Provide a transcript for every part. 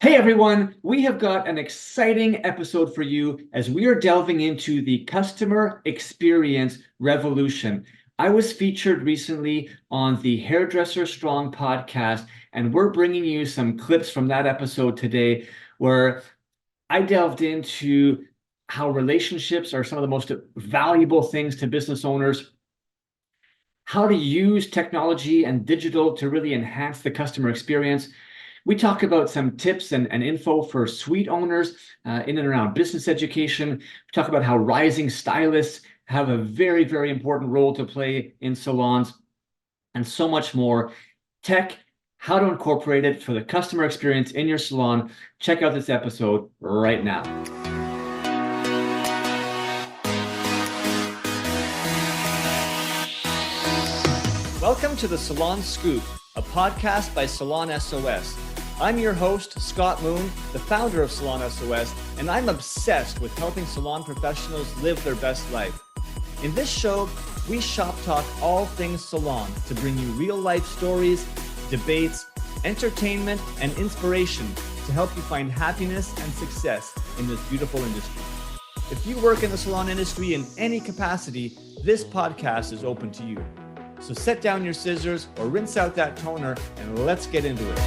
Hey everyone, we have got an exciting episode for you as we are delving into the customer experience revolution. I was featured recently on the Hairdresser Strong podcast, and we're bringing you some clips from that episode today where I delved into how relationships are some of the most valuable things to business owners, how to use technology and digital to really enhance the customer experience. We talk about some tips and info for suite owners in and around business education. We talk about how rising stylists have a very, very important role to play in salons and so much more. Tech, how to incorporate it for the customer experience in your salon. Check out this episode right now. Welcome to the Salon Scoop, a podcast by Salon S.O.S. I'm your host, Scott Moon, the founder of Salon S.O.S, and I'm obsessed with helping salon professionals live their best life. In this show, we shop talk all things salon to bring you real-life stories, debates, entertainment, and inspiration to help you find happiness and success in this beautiful industry. If you work in the salon industry in any capacity, this podcast is open to you. So set down your scissors or rinse out that toner and let's get into it.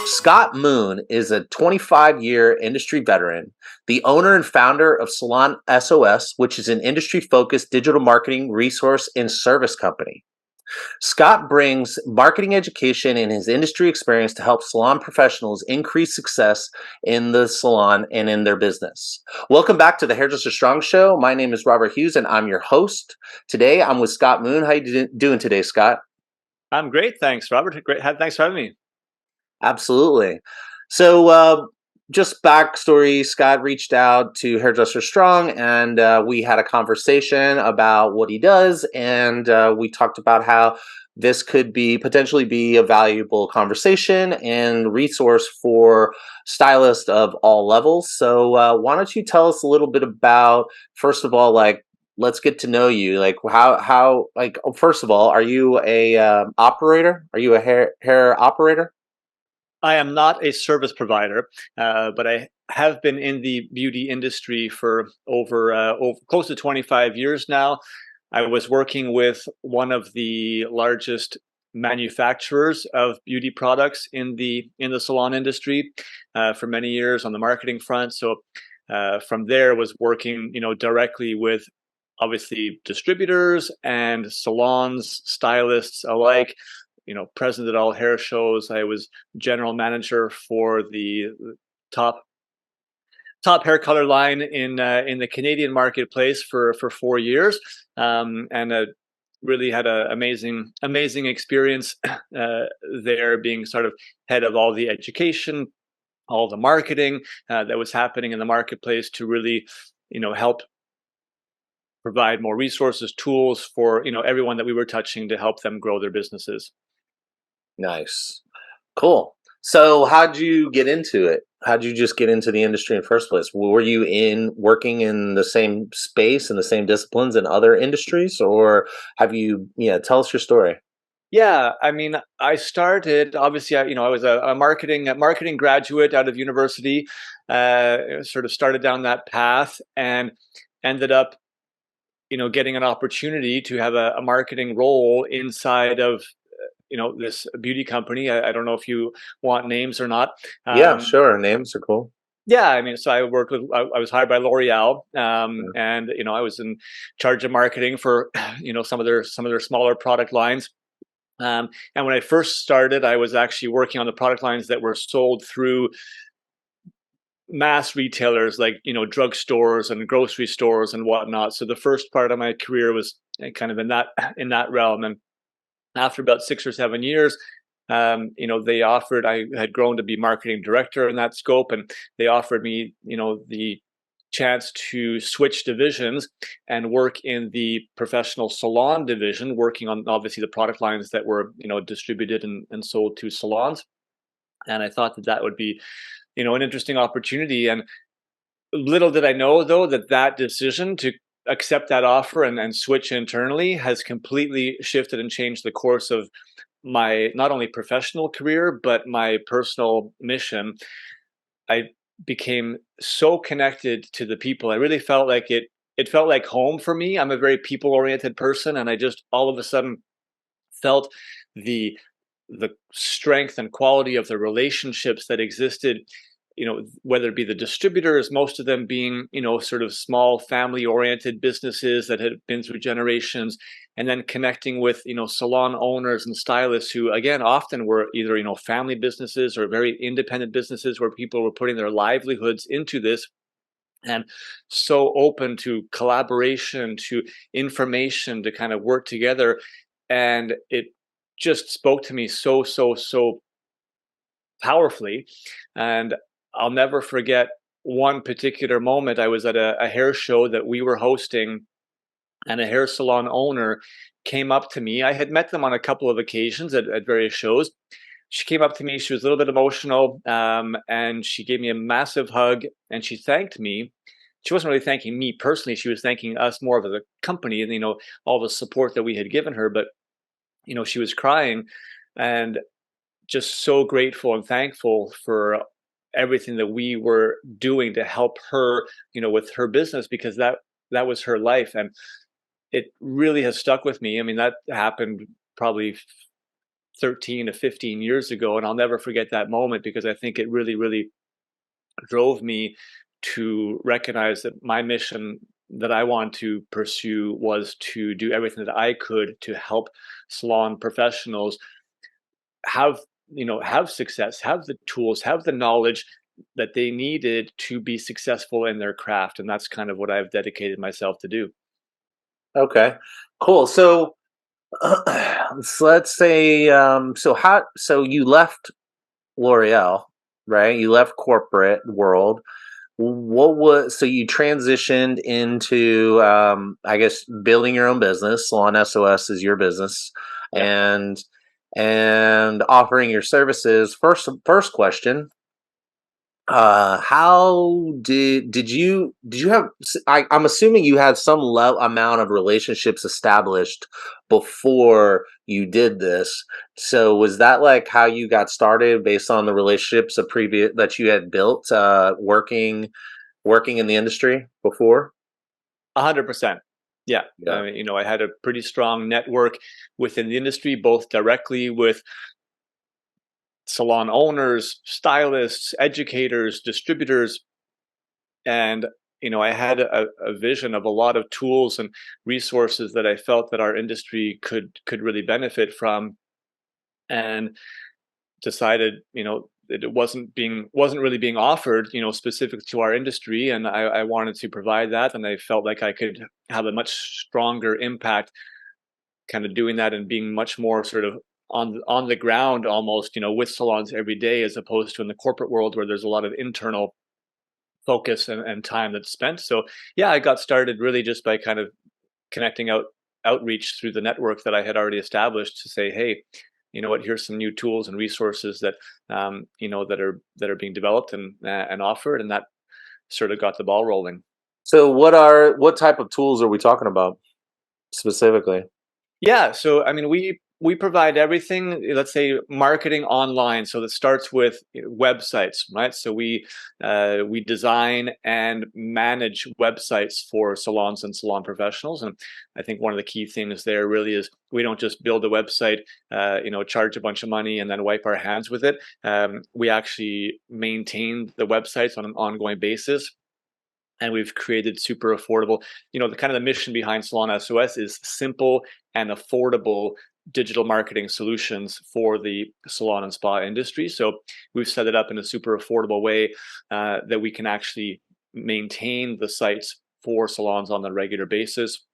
Scott Moon is a 25-year industry veteran, the owner and founder of Salon S.O.S, which is an industry-focused digital marketing resource and service company. Scott brings marketing education and his industry experience to help salon professionals increase success in the salon and in their business. Welcome back to the Hairdresser Strong Show. My name is Robert Hughes, and I'm your host. Today, I'm with Scott Moon. How you doing today, Scott? I'm great, thanks, Robert. Great, thanks for having me. Absolutely. So, just backstory, Scott reached out to Hairdresser Strong, and we had a conversation about what he does, and we talked about how this could potentially be a valuable conversation and resource for stylists of all levels. So why don't you tell us a little bit about, first of all, let's get to know you. First of all, are you a operator? Are you a hair operator? I am not a service provider, but I have been in the beauty industry for over close to 25 years now. I was working with one of the largest manufacturers of beauty products in the salon industry for many years on the marketing front. So from there, was working directly with obviously distributors and salons, stylists alike. Present at all hair shows. I was general manager for the top hair color line in the Canadian marketplace for 4 years, and really had an amazing experience there, being sort of head of all the education, all the marketing that was happening in the marketplace to really help provide more resources, tools for everyone that we were touching to help them grow their businesses. Nice. Cool. So how'd you get into it? How'd you just get into the industry in the first place? Were you working in the same space and the same disciplines in other industries, or tell us your story. Yeah, I mean, I started obviously. I was a marketing graduate out of university. Sort of started down that path and ended up, getting an opportunity to have a marketing role inside of this beauty company. I don't know if you want names or not. Yeah, sure. Names are cool. Yeah, I mean, so I was hired by L'Oreal, and I was in charge of marketing for some of their smaller product lines. And when I first started, I was actually working on the product lines that were sold through mass retailers like drugstores and grocery stores and whatnot. So the first part of my career was kind of in that realm. And after about 6 or 7 years, they offered, I had grown to be marketing director in that scope, and they offered me, the chance to switch divisions and work in the professional salon division, working on obviously the product lines that were, distributed and sold to salons. And I thought that would be, an interesting opportunity. And little did I know, though, that decision to accept that offer and switch internally has completely shifted and changed the course of my not only professional career but my personal mission. I became so connected to the people. I really felt like it felt like home for me. I'm a very people oriented person, and I just all of a sudden felt the the strength and quality of the relationships that existed, whether it be the distributors, most of them being, sort of small family oriented businesses that had been through generations, and then connecting with, salon owners and stylists who, again, often were either, family businesses or very independent businesses where people were putting their livelihoods into this, and so open to collaboration, to information, to kind of work together. And it just spoke to me so powerfully. And I'll never forget one particular moment. I was at a hair show that we were hosting, and a hair salon owner came up to me. I had met them on a couple of occasions at various shows. She came up to me. She was a little bit emotional, and she gave me a massive hug, and she thanked me. She wasn't really thanking me personally. She was thanking us more of as a company, and all the support that we had given her. But she was crying, and just so grateful and thankful for everything that we were doing to help her, with her business, because that was her life. And it really has stuck with me. I mean, that happened probably 13 to 15 years ago, and I'll never forget that moment, because I think it really drove me to recognize that my mission that I want to pursue was to do everything that I could to help salon professionals have have success, have the tools, have the knowledge that they needed to be successful in their craft. And that's kind of what I've dedicated myself to do. Okay, cool. So, so let's say, so you left L'Oreal, right? You left corporate world. What was so you transitioned into, I guess, building your own business. Salon S.O.S is your business, Yeah. and offering your services. First question: how did you have? I'm assuming you had some amount of relationships established before you did this. So was that like how you got started, based on the relationships of previous that you had built, working in the industry before? 100%. Yeah. Yeah. I had a pretty strong network within the industry, both directly with salon owners, stylists, educators, distributors. And, I had a vision of a lot of tools and resources that I felt that our industry could really benefit from, and decided, that it wasn't really being offered, specific to our industry. And I wanted to provide that. And I felt like I could have a much stronger impact kind of doing that and being much more sort of on the ground almost, with salons every day, as opposed to in the corporate world where there's a lot of internal focus and time that's spent. So yeah, I got started really just by kind of connecting outreach through the network that I had already established, to say, hey, you know what, here's some new tools and resources that that are being developed and offered, and that sort of got the ball rolling. So what type of tools are we talking about specifically? Yeah, so I mean, we provide everything. Let's say marketing online. So that starts with websites, right? So we design and manage websites for salons and salon professionals. And I think one of the key things there really is we don't just build a website, charge a bunch of money and then wipe our hands with it. We actually maintain the websites on an ongoing basis, and we've created super affordable, the kind of the mission behind Salon S.O.S is simple and affordable digital marketing solutions for the salon and spa industry. So we've set it up in a super affordable way, that we can actually maintain the sites for salons on a regular basis.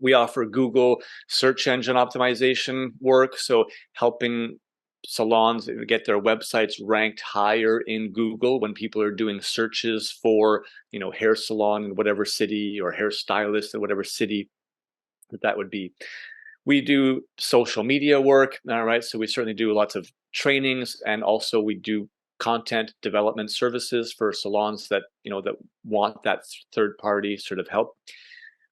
We offer Google search engine optimization work, so helping salons get their websites ranked higher in Google when people are doing searches for, hair salon in whatever city, or hairstylist in whatever city that would be. We do social media work, all right? So we certainly do lots of trainings, and also we do content development services for salons that, that want that third party sort of help.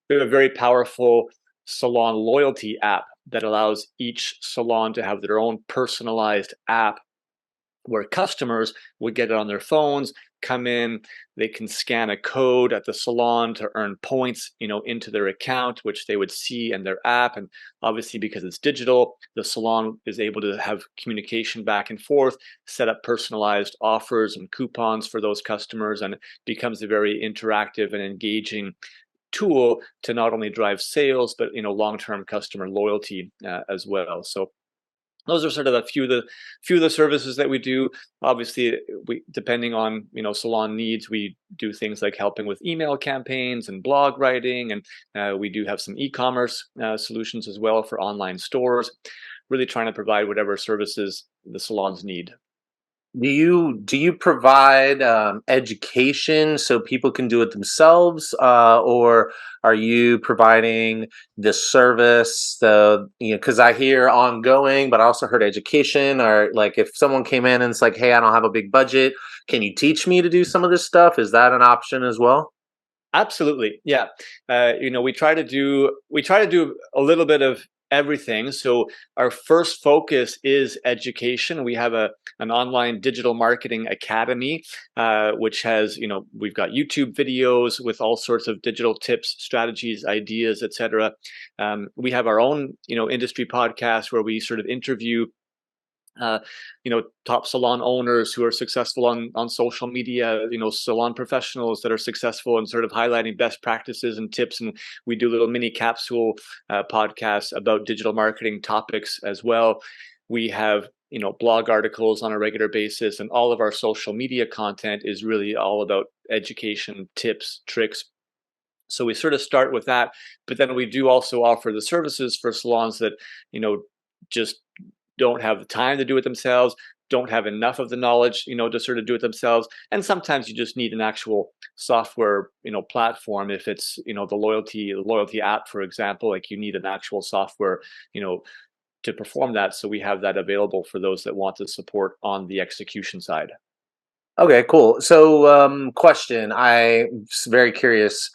We have a very powerful salon loyalty app that allows each salon to have their own personalized app where customers would get it on their phones, come in, they can scan a code at the salon to earn points, into their account, which they would see in their app. And obviously, because it's digital, the salon is able to have communication back and forth, set up personalized offers and coupons for those customers, and it becomes a very interactive and engaging tool to not only drive sales but long-term customer loyalty as well. So those are sort of a few of the services that we do. Obviously, we depending on salon needs, we do things like helping with email campaigns and blog writing, and we do have some e-commerce solutions as well for online stores. Really trying to provide whatever services the salons need. Do you provide education so people can do it themselves, or are you providing the service? Because I hear ongoing, but I also heard education. Or like if someone came in and it's like, "Hey, I don't have a big budget. Can you teach me to do some of this stuff?" Is that an option as well? Absolutely, yeah. We try to do a little bit of everything. So our first focus is education. We have an online digital marketing academy, which has we've got YouTube videos with all sorts of digital tips, strategies, ideas, etc. We have our own industry podcast where we sort of interview uh, top salon owners who are successful on social media, salon professionals that are successful and sort of highlighting best practices and tips. And we do little mini capsule podcasts about digital marketing topics as well. We have blog articles on a regular basis, and all of our social media content is really all about education, tips, tricks. So we sort of start with that, but then we do also offer the services for salons that just don't have the time to do it themselves, don't have enough of the knowledge, to sort of do it themselves. And sometimes you just need an actual software, platform. If it's, the loyalty app, for example, like you need an actual software, you know, to perform that. So we have that available for those that want the support on the execution side. Okay, cool. So, question. I'm very curious.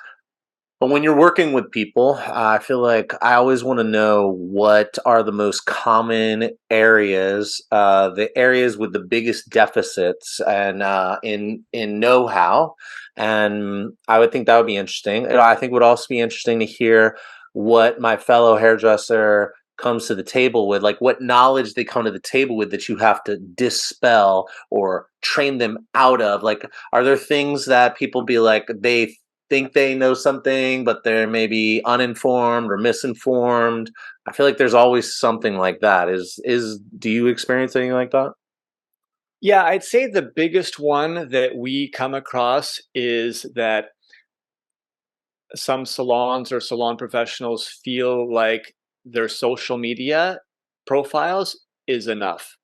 But when you're working with people, I feel like I always want to know what are the most common areas, the areas with the biggest deficits and in know-how, and I would think that would be interesting. And I think it would also be interesting to hear what my fellow hairdresser comes to the table with, like what knowledge they come to the table with that you have to dispel or train them out of. Like, are there things that people be like they think they know something, but they're maybe uninformed or misinformed? I feel like there's always something like that. Is do you experience anything like that? Yeah, I'd say the biggest one that we come across is that some salons or salon professionals feel like their social media profiles is enough.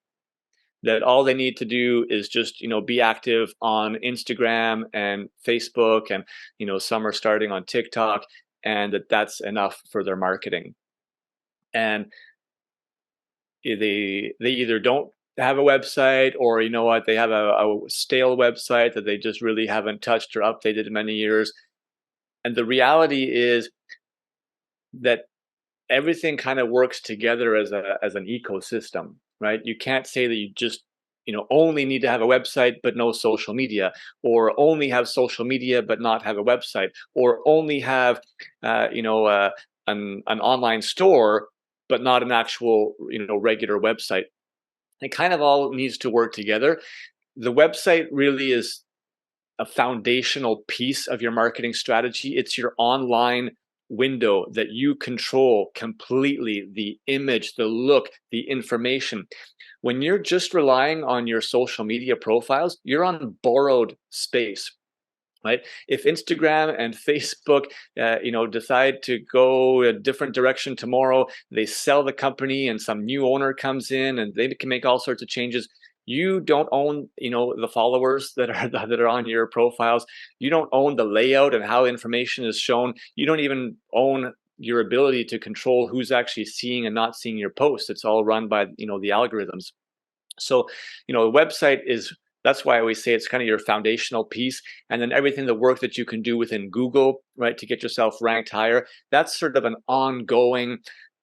That all they need to do is just be active on Instagram and Facebook, and some are starting on TikTok, and that's enough for their marketing. And they either don't have a website, or what, they have a stale website that they just really haven't touched or updated in many years. And the reality is that everything kind of works together as an ecosystem, right? You can't say that you just only need to have a website but no social media, or only have social media but not have a website, or only have an online store but not an actual regular website. It kind of all needs to work together. The website really is a foundational piece of your marketing strategy. It's your online window that you control completely: the image, the look, the information. When you're just relying on your social media profiles, you're on borrowed space. Right? If Instagram and Facebook, decide to go a different direction tomorrow, they sell the company and some new owner comes in and they can make all sorts of changes. You don't own, the followers that are that are on your profiles. You don't own the layout and how information is shown. You don't even own your ability to control who's actually seeing and not seeing your posts. It's all run by the algorithms. So, the website is that's why I always say it's kind of your foundational piece. And then everything, the work that you can do within Google, right, to get yourself ranked higher, that's sort of an ongoing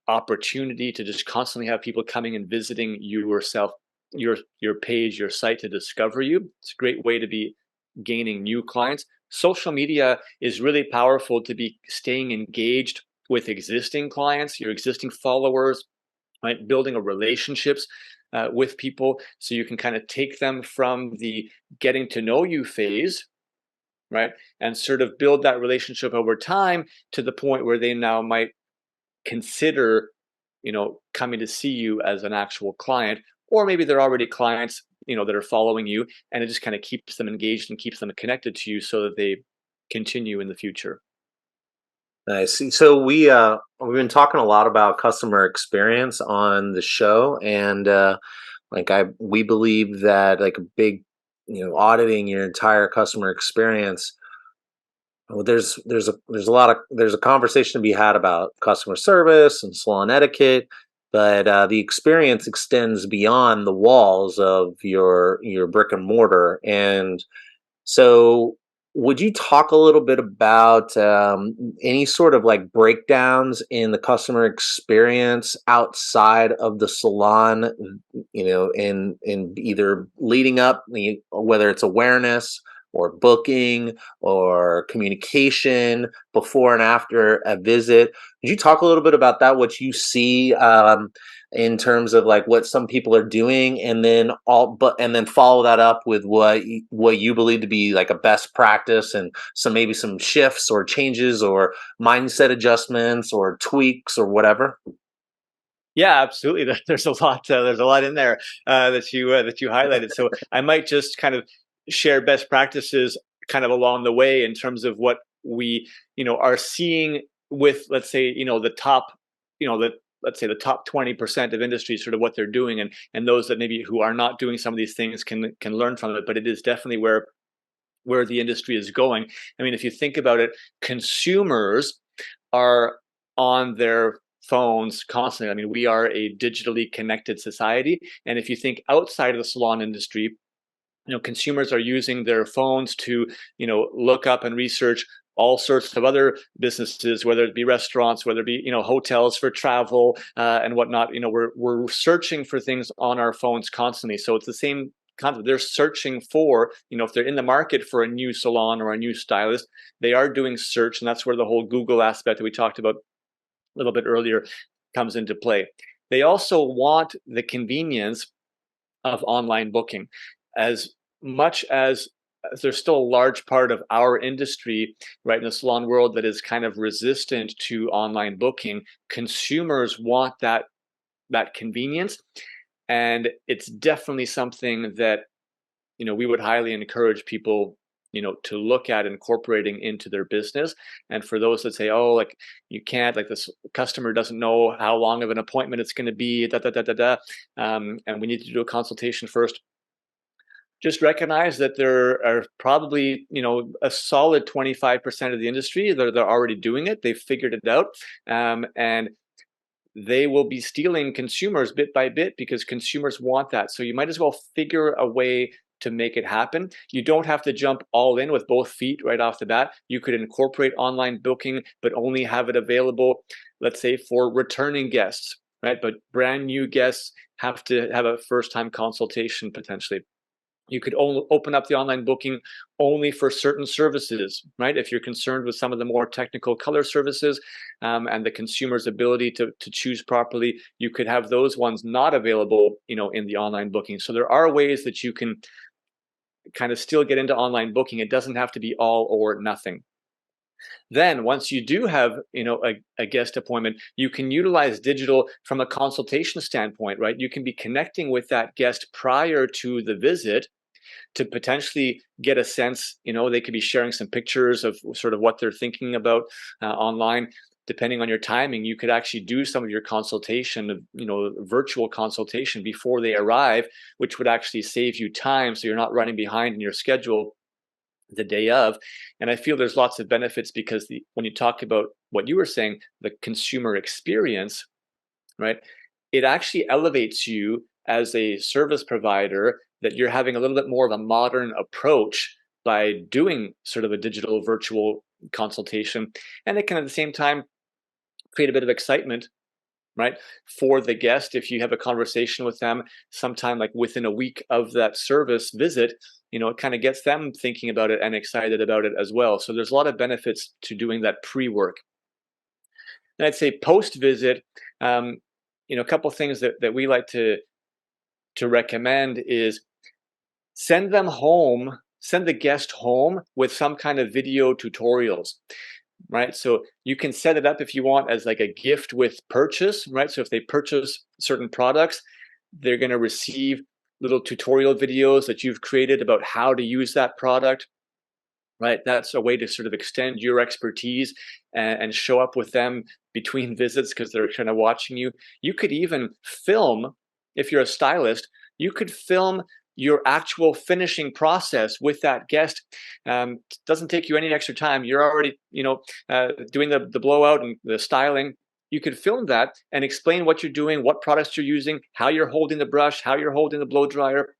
opportunity to just constantly have people coming and visiting yourself, your page, your site, to discover you. It's a great way to be gaining new clients. Social media is really powerful to be staying engaged with existing clients, your existing followers, right? Building a relationships with people, so you can kind of take them from the getting to know you phase, right, and sort of build that relationship over time to the point where they now might consider, coming to see you as an actual client, or maybe they're already clients, that are following you, and it just kind of keeps them engaged and keeps them connected to you so that they continue in the future. Nice. So we've been talking a lot about customer experience on the show, and like I we believe that like a big, auditing your entire customer experience. Well, there's a conversation to be had about customer service and salon etiquette, but the experience extends beyond the walls of your brick and mortar. And so, would you talk a little bit about any sort of like breakdowns in the customer experience outside of the salon? In either leading up, whether it's awareness or booking or communication before and after a visit. Could you talk a little bit about that? What you see in terms of like what some people are doing, and then follow that up with what you believe to be like a best practice, and maybe some shifts or changes or mindset adjustments or tweaks or whatever. Yeah, absolutely. There's a lot. There's a lot in there that you highlighted. So I might just kind of share best practices kind of along the way in terms of what we are seeing with, let's say, the top, the let's say the top 20% of industries, sort of what they're doing, and those that maybe who are not doing some of these things can learn from it. But it is definitely where the industry is going. I mean, if you think about it, consumers are on their phones constantly. I mean, we are a digitally connected society. And if you think outside of the salon industry, consumers are using their phones to, look up and research all sorts of other businesses, whether it be restaurants, whether it be, hotels for travel and whatnot. We're searching for things on our phones constantly. So it's the same concept. They're searching for, if they're in the market for a new salon or a new stylist, they are doing search, and that's where the whole Google aspect that we talked about a little bit earlier comes into play. They also want the convenience of online booking. As much as there's still a large part of our industry, right, in the salon world that is kind of resistant to online booking, consumers want that convenience. And it's definitely something that, we would highly encourage people, to look at incorporating into their business. And for those that say, oh, like you can't, like this customer doesn't know how long of an appointment it's going to be, and we need to do a consultation first. Just recognize that there are probably, a solid 25% of the industry that they're already doing it. They've figured it out. And they will be stealing consumers bit by bit because consumers want that. So you might as well figure a way to make it happen. You don't have to jump all in with both feet right off the bat. You could incorporate online booking, but only have it available, let's say, for returning guests, right? But brand new guests have to have a first-time consultation potentially. You could only open up the online booking only for certain services, right? If you're concerned with some of the more technical color services and the consumer's ability to choose properly, you could have those ones not available, in the online booking. So there are ways that you can kind of still get into online booking. It doesn't have to be all or nothing. Then once you do have, a guest appointment, you can utilize digital from a consultation standpoint, right? You can be connecting with that guest prior to the visit to potentially get a sense. They could be sharing some pictures of sort of what they're thinking about online. Depending on your timing, you could actually do some of your consultation, virtual consultation before they arrive, which would actually save you time, so you're not running behind in your schedule the day of. And I feel there's lots of benefits because when you talk about what you were saying, the consumer experience, right, it actually elevates you as a service provider that you're having a little bit more of a modern approach by doing sort of a digital virtual consultation. And it can at the same time create a bit of excitement, right, for the guest. If you have a conversation with them sometime like within a week of that service visit, it kind of gets them thinking about it and excited about it as well. So there's a lot of benefits to doing that pre-work. And I'd say post-visit, a couple things that we like to recommend is send the guest home with some kind of video tutorials, right? So you can set it up if you want as like a gift with purchase, right? So if they purchase certain products, they're going to receive little tutorial videos that you've created about how to use that product, right? That's a way to sort of extend your expertise and show up with them between visits because they're kind of watching you. You could even film, if you're a stylist, you could film your actual finishing process with that guest. Doesn't take you any extra time. You're already, doing the blowout and the styling. You could film that and explain what you're doing, what products you're using, how you're holding the brush, how you're holding the blow dryer.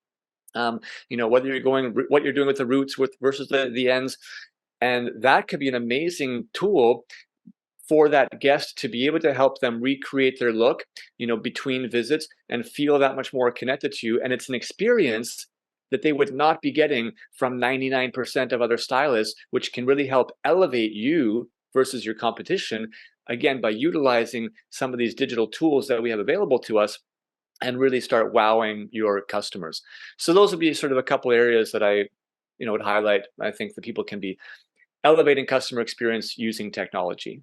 Whether what you're doing with the roots versus the ends, and that could be an amazing tool for that guest to be able to help them recreate their look, between visits and feel that much more connected to you. And it's an experience that they would not be getting from 99% of other stylists, which can really help elevate you versus your competition, again, by utilizing some of these digital tools that we have available to us and really start wowing your customers. So those would be sort of a couple areas that I, would highlight. I think that people can be elevating customer experience using technology.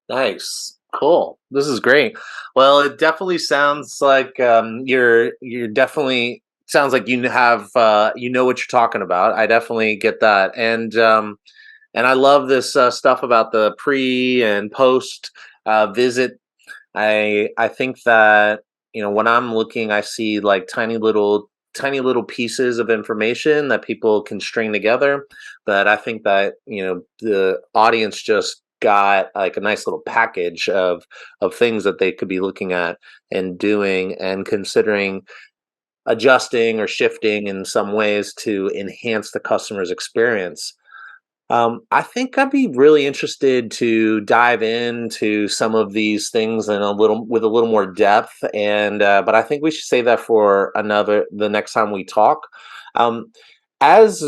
Nice. Cool. This is great. Well, it definitely sounds like you're definitely sounds like you have you know what you're talking about. I definitely get that. And I love this stuff about the pre and post visit. I think that when I'm looking, I see like tiny little pieces of information that people can string together. But I think that the audience just got like a nice little package of things that they could be looking at and doing and considering adjusting or shifting in some ways to enhance the customer's experience. I think I'd be really interested to dive into some of these things in with a little more depth, and but I think we should save that for the next time we talk. Um, as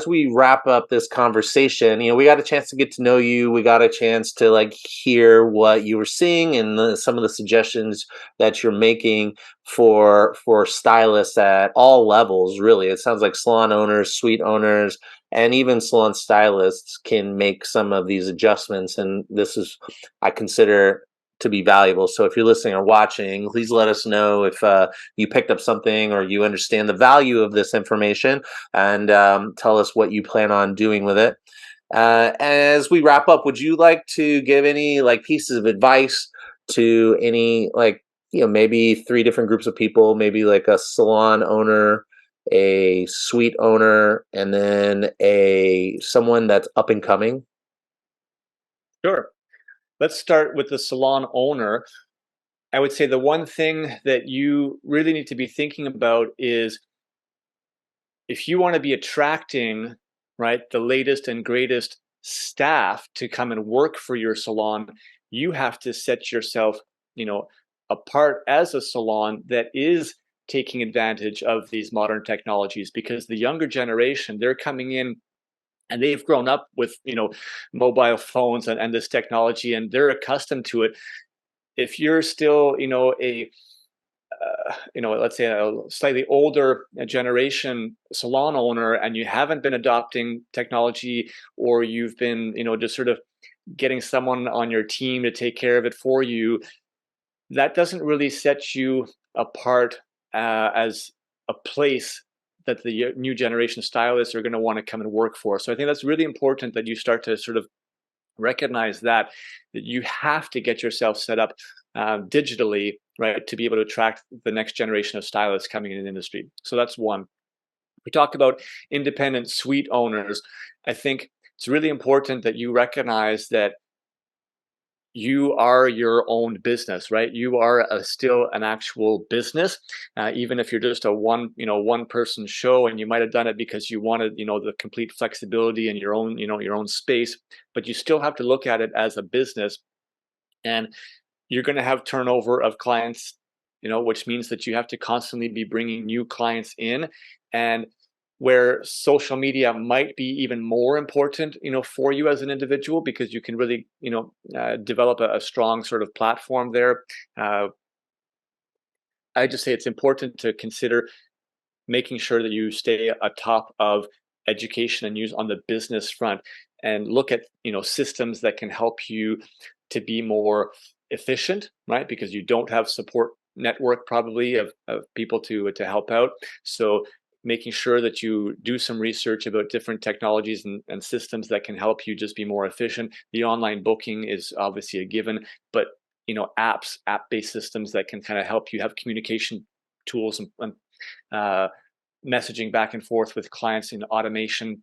we wrap up this conversation, we got a chance to get to know you. We got a chance to like hear what you were seeing and some of the suggestions that you're making for stylists at all levels. Really, it sounds like salon owners, suite owners, and even salon stylists can make some of these adjustments, and this is I consider to be valuable. So if you're listening or watching, please let us know if you picked up something or you understand the value of this information, and tell us what you plan on doing with it. As we wrap up, would you like to give any like pieces of advice to any like maybe 3 different groups of people, maybe like a salon owner, a suite owner, and then a someone that's up and coming? Sure. Let's start with the salon owner. I would say the one thing that you really need to be thinking about is if you want to be attracting, right, the latest and greatest staff to come and work for your salon, you have to set yourself, apart as a salon that is taking advantage of these modern technologies, because the younger generation, they're coming in and they've grown up with, mobile phones and this technology, and they're accustomed to it. If you're still, let's say a slightly older generation salon owner, and you haven't been adopting technology, or you've been, just sort of getting someone on your team to take care of it for you, that doesn't really set you apart as a place that the new generation stylists are going to want to come and work for. So I think that's really important that you start to sort of recognize that you have to get yourself set up digitally, right, to be able to attract the next generation of stylists coming in the industry. So that's one. We talk about independent suite owners. I think it's really important that you recognize that you are your own business, right? You are still an actual business, even if you're just a one person show, and you might have done it because you wanted, the complete flexibility in your own, your own space, but you still have to look at it as a business. And you're going to have turnover of clients, which means that you have to constantly be bringing new clients in. And where social media might be even more important, for you as an individual, because you can really, develop a strong sort of platform there. I just say it's important to consider making sure that you stay atop of education and use on the business front, and look at systems that can help you to be more efficient, right? Because you don't have support network probably of people to help out. So making sure that you do some research about different technologies and systems that can help you just be more efficient. The online booking is obviously a given, but app-based systems that can kind of help you have communication tools and messaging back and forth with clients in automation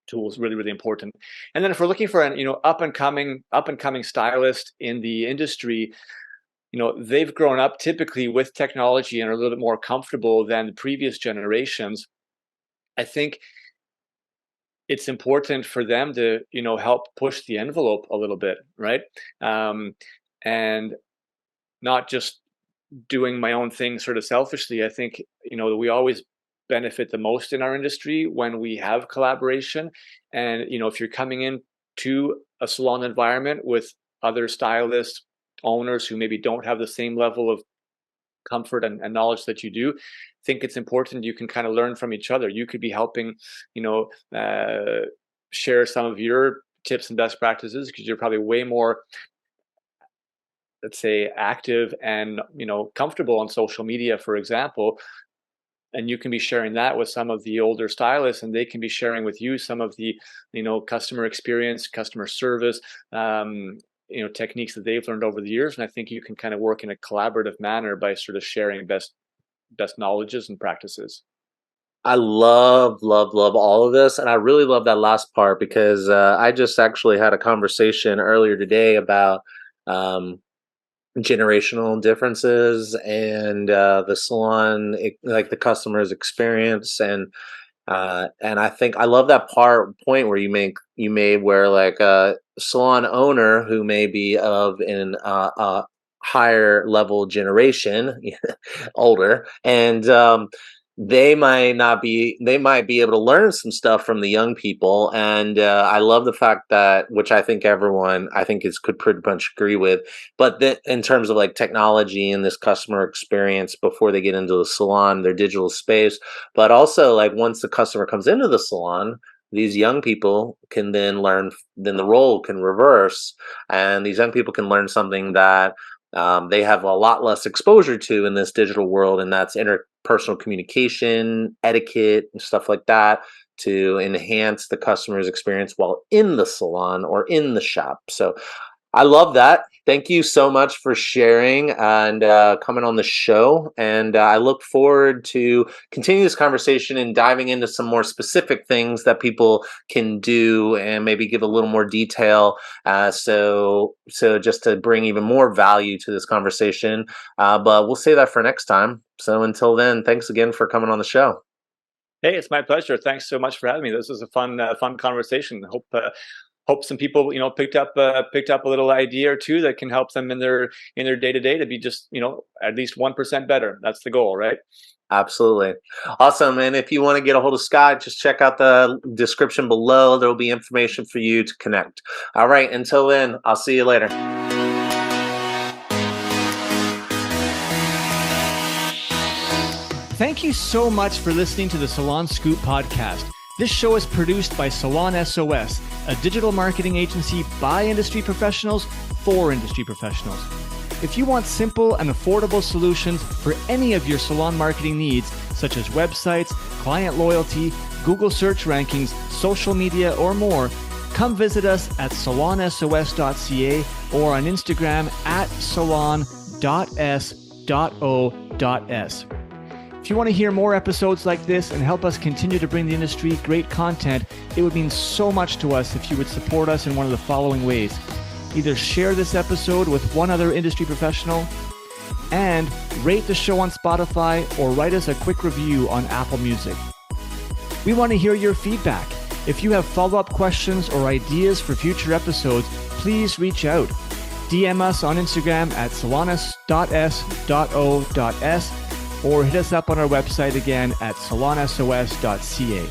tools, really, really important. And then if we're looking for an up and coming stylist in the industry, they've grown up typically with technology and are a little bit more comfortable than the previous generations. I think it's important for them to help push the envelope a little bit, right? And not just doing my own thing sort of selfishly. I think we always benefit the most in our industry when we have collaboration. And if you're coming in to a salon environment with other stylists, owners who maybe don't have the same level of comfort and knowledge that you do, I think it's important you can kind of learn from each other. You could be helping share some of your tips and best practices, because you're probably way more, let's say, active and comfortable on social media, for example. And you can be sharing that with some of the older stylists, and they can be sharing with you some of the customer experience, customer service techniques that they've learned over the years. And I think you can kind of work in a collaborative manner by sort of sharing best knowledges and practices. I love, love, love all of this. And I really love that last part, because I just actually had a conversation earlier today about generational differences and the salon, like the customer's experience. And I think I love that point where you made where like a salon owner who may be of an higher level generation, older, and they might be able to learn some stuff from the young people. And I love the fact that, which I think everyone could pretty much agree with, but that in terms of like technology and this customer experience before they get into the salon, their digital space, but also like once the customer comes into the salon, these young people can then learn, then the role can reverse, and these young people can learn something that they have a lot less exposure to in this digital world, and that's interpersonal communication, etiquette, and stuff like that, to enhance the customer's experience while in the salon or in the shop. So I love that. Thank you so much for sharing and coming on the show. And I look forward to continuing this conversation and diving into some more specific things that people can do, and maybe give a little more detail. So just to bring even more value to this conversation. But we'll save that for next time. So until then, thanks again for coming on the show. Hey, it's my pleasure. Thanks so much for having me. This was a fun conversation. Hope some people picked up a little idea or two that can help them in their day-to-day to be just at least 1% better. That's the goal, right? Absolutely. Awesome. And if you want to get a hold of Scott, just check out the description below. There will be information for you to connect. All right. Until then, I'll see you later. Thank you so much for listening to the Salon Scoop podcast. This show is produced by Salon S.O.S, a digital marketing agency by industry professionals for industry professionals. If you want simple and affordable solutions for any of your salon marketing needs, such as websites, client loyalty, Google search rankings, social media, or more, come visit us at salonsos.ca or on Instagram at salon.s.o.s. If you want to hear more episodes like this and help us continue to bring the industry great content, it would mean so much to us if you would support us in one of the following ways. either share this episode with one other industry professional, and rate the show on Spotify or write us a quick review on Apple Music. We want to hear your feedback. If you have follow-up questions or ideas for future episodes, please reach out. DM us on Instagram at salons.s.o.s or hit us up on our website again at salonsos.ca.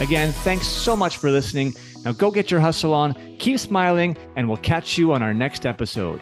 Again, thanks so much for listening. Now go get your hustle on, keep smiling, and we'll catch you on our next episode.